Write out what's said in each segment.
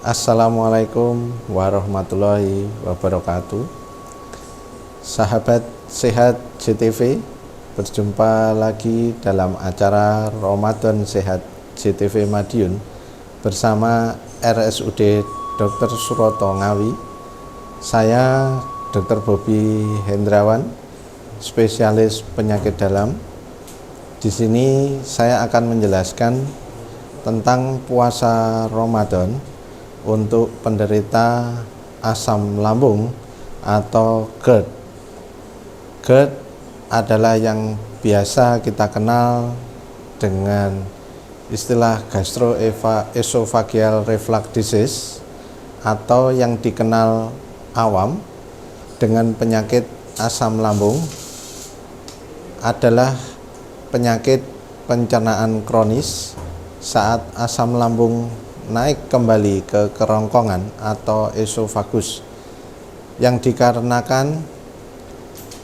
Assalamualaikum warahmatullahi wabarakatuh. Sahabat sehat JTV, berjumpa lagi dalam acara Ramadan Sehat JTV Madiun bersama RSUD Dr. Suroto Ngawi. Saya Dr. Bobi Hendrawan, spesialis penyakit dalam. Di sini saya akan menjelaskan tentang puasa Ramadan untuk penderita asam lambung atau GERD. GERD adalah yang biasa kita kenal dengan istilah gastroesophageal reflux disease atau yang dikenal awam dengan penyakit asam lambung, adalah penyakit pencernaan kronis saat asam lambung naik kembali ke kerongkongan atau esofagus yang dikarenakan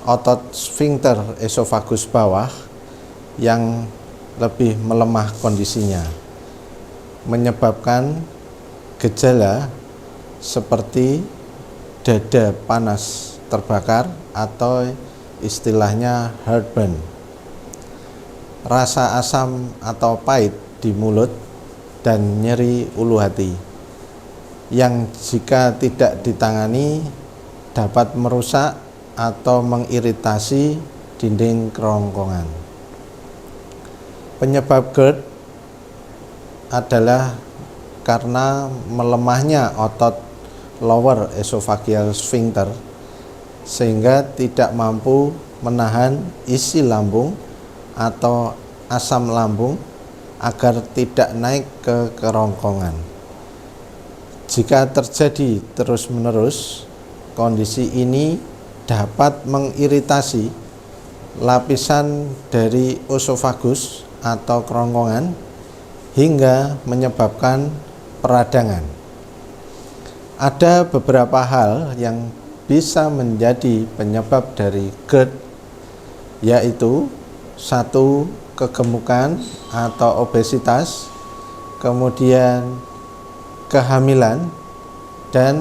otot sphincter esofagus bawah yang lebih melemah kondisinya, menyebabkan gejala seperti dada panas terbakar atau istilahnya heartburn, rasa asam atau pahit di mulut, dan nyeri ulu hati yang jika tidak ditangani dapat merusak atau mengiritasi dinding kerongkongan. Penyebab GERD adalah karena melemahnya otot lower esophageal sphincter sehingga tidak mampu menahan isi lambung atau asam lambung agar tidak naik ke kerongkongan. Jika terjadi terus-menerus, kondisi ini dapat mengiritasi lapisan dari esofagus atau kerongkongan hingga menyebabkan peradangan. Ada beberapa hal yang bisa menjadi penyebab dari GERD, yaitu 1. Kegemukan atau obesitas, kemudian kehamilan, dan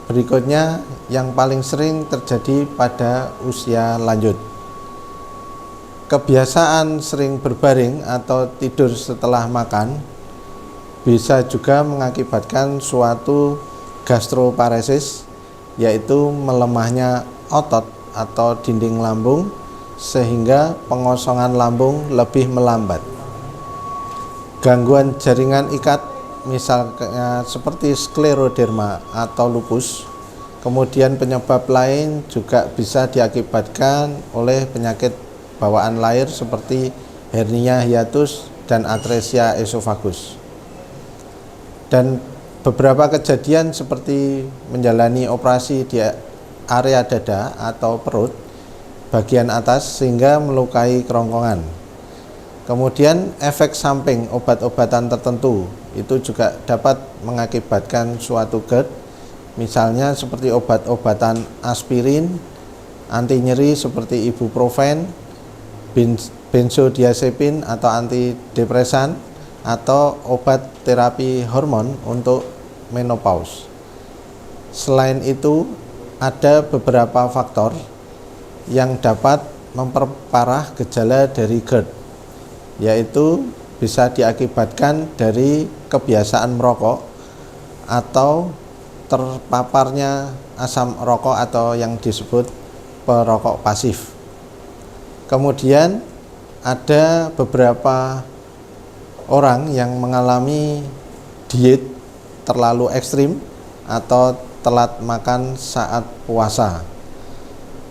berikutnya yang paling sering terjadi pada usia lanjut. Kebiasaan sering berbaring atau tidur setelah makan bisa juga mengakibatkan suatu gastroparesis, yaitu melemahnya otot atau dinding lambung sehingga pengosongan lambung lebih melambat. Gangguan jaringan ikat misalnya seperti skleroderma atau lupus. Kemudian penyebab lain juga bisa diakibatkan oleh penyakit bawaan lahir seperti hernia hiatus dan atresia esofagus. Dan beberapa kejadian seperti menjalani operasi di area dada atau perut bagian atas sehingga melukai kerongkongan. Kemudian efek samping obat-obatan tertentu itu juga dapat mengakibatkan suatu GERD, misalnya seperti obat-obatan aspirin, anti nyeri seperti ibuprofen, benzodiazepin atau antidepresan, atau obat terapi hormon untuk menopause. Selain itu, ada beberapa faktor yang dapat memperparah gejala dari GERD, yaitu bisa diakibatkan dari kebiasaan merokok atau terpaparnya asam rokok atau yang disebut perokok pasif. Kemudian ada beberapa orang yang mengalami diet terlalu ekstrim atau telat makan saat puasa,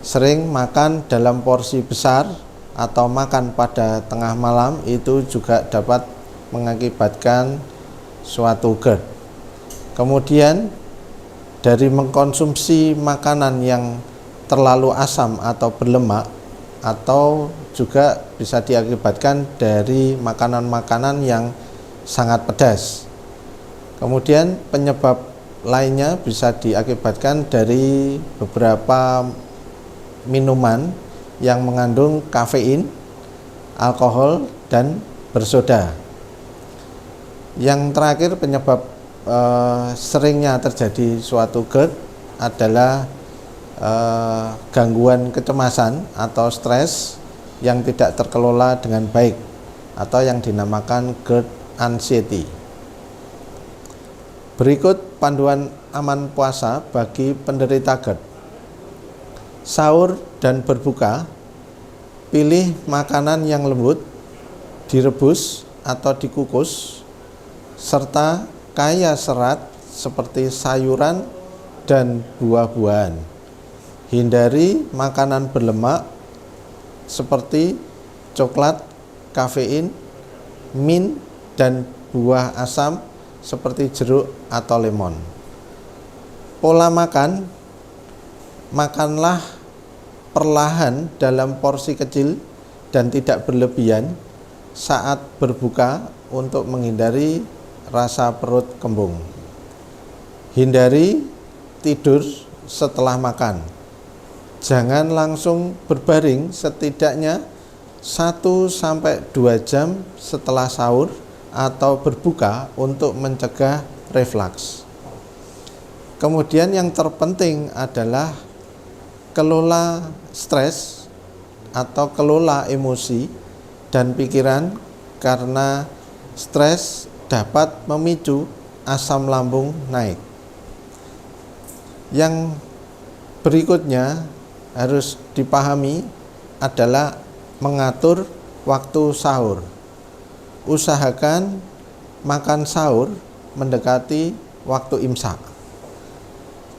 sering makan dalam porsi besar atau makan pada tengah malam, itu juga dapat mengakibatkan suatu GERD. Kemudian dari mengkonsumsi makanan yang terlalu asam atau berlemak, atau juga bisa diakibatkan dari makanan-makanan yang sangat pedas. Kemudian penyebab lainnya bisa diakibatkan dari beberapa minuman yang mengandung kafein, alkohol, dan bersoda. Yang terakhir, penyebab seringnya terjadi suatu GERD adalah gangguan kecemasan atau stres yang tidak terkelola dengan baik atau yang dinamakan GERD anxiety. Berikut panduan aman puasa bagi penderita GERD. Sahur dan berbuka, pilih makanan yang lembut, direbus atau dikukus, serta kaya serat seperti sayuran dan buah-buahan. Hindari makanan berlemak seperti coklat, kafein, mint, dan buah asam seperti jeruk atau lemon. Pola makan, makanlah perlahan dalam porsi kecil dan tidak berlebihan saat berbuka untuk menghindari rasa perut kembung. Hindari tidur setelah makan. Jangan langsung berbaring setidaknya 1-2 jam setelah sahur atau berbuka untuk mencegah reflux. Kemudian yang terpenting adalah kelola stres atau kelola emosi dan pikiran, karena stres dapat memicu asam lambung naik. Yang berikutnya harus dipahami adalah mengatur waktu sahur. Usahakan makan sahur mendekati waktu imsak.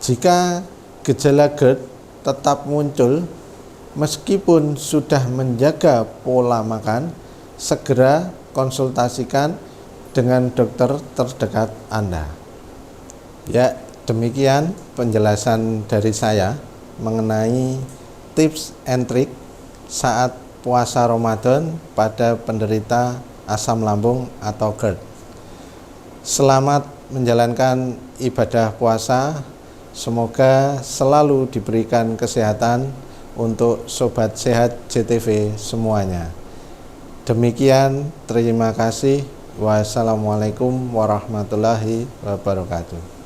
Jika gejala GERD tetap muncul meskipun sudah menjaga pola makan, segera konsultasikan dengan dokter terdekat Anda. Ya, demikian penjelasan dari saya mengenai tips and trik saat puasa Ramadan pada penderita asam lambung atau GERD. Selamat menjalankan ibadah puasa. Semoga selalu diberikan kesehatan untuk Sobat Sehat JTV semuanya. Demikian, terima kasih. Wassalamualaikum warahmatullahi wabarakatuh.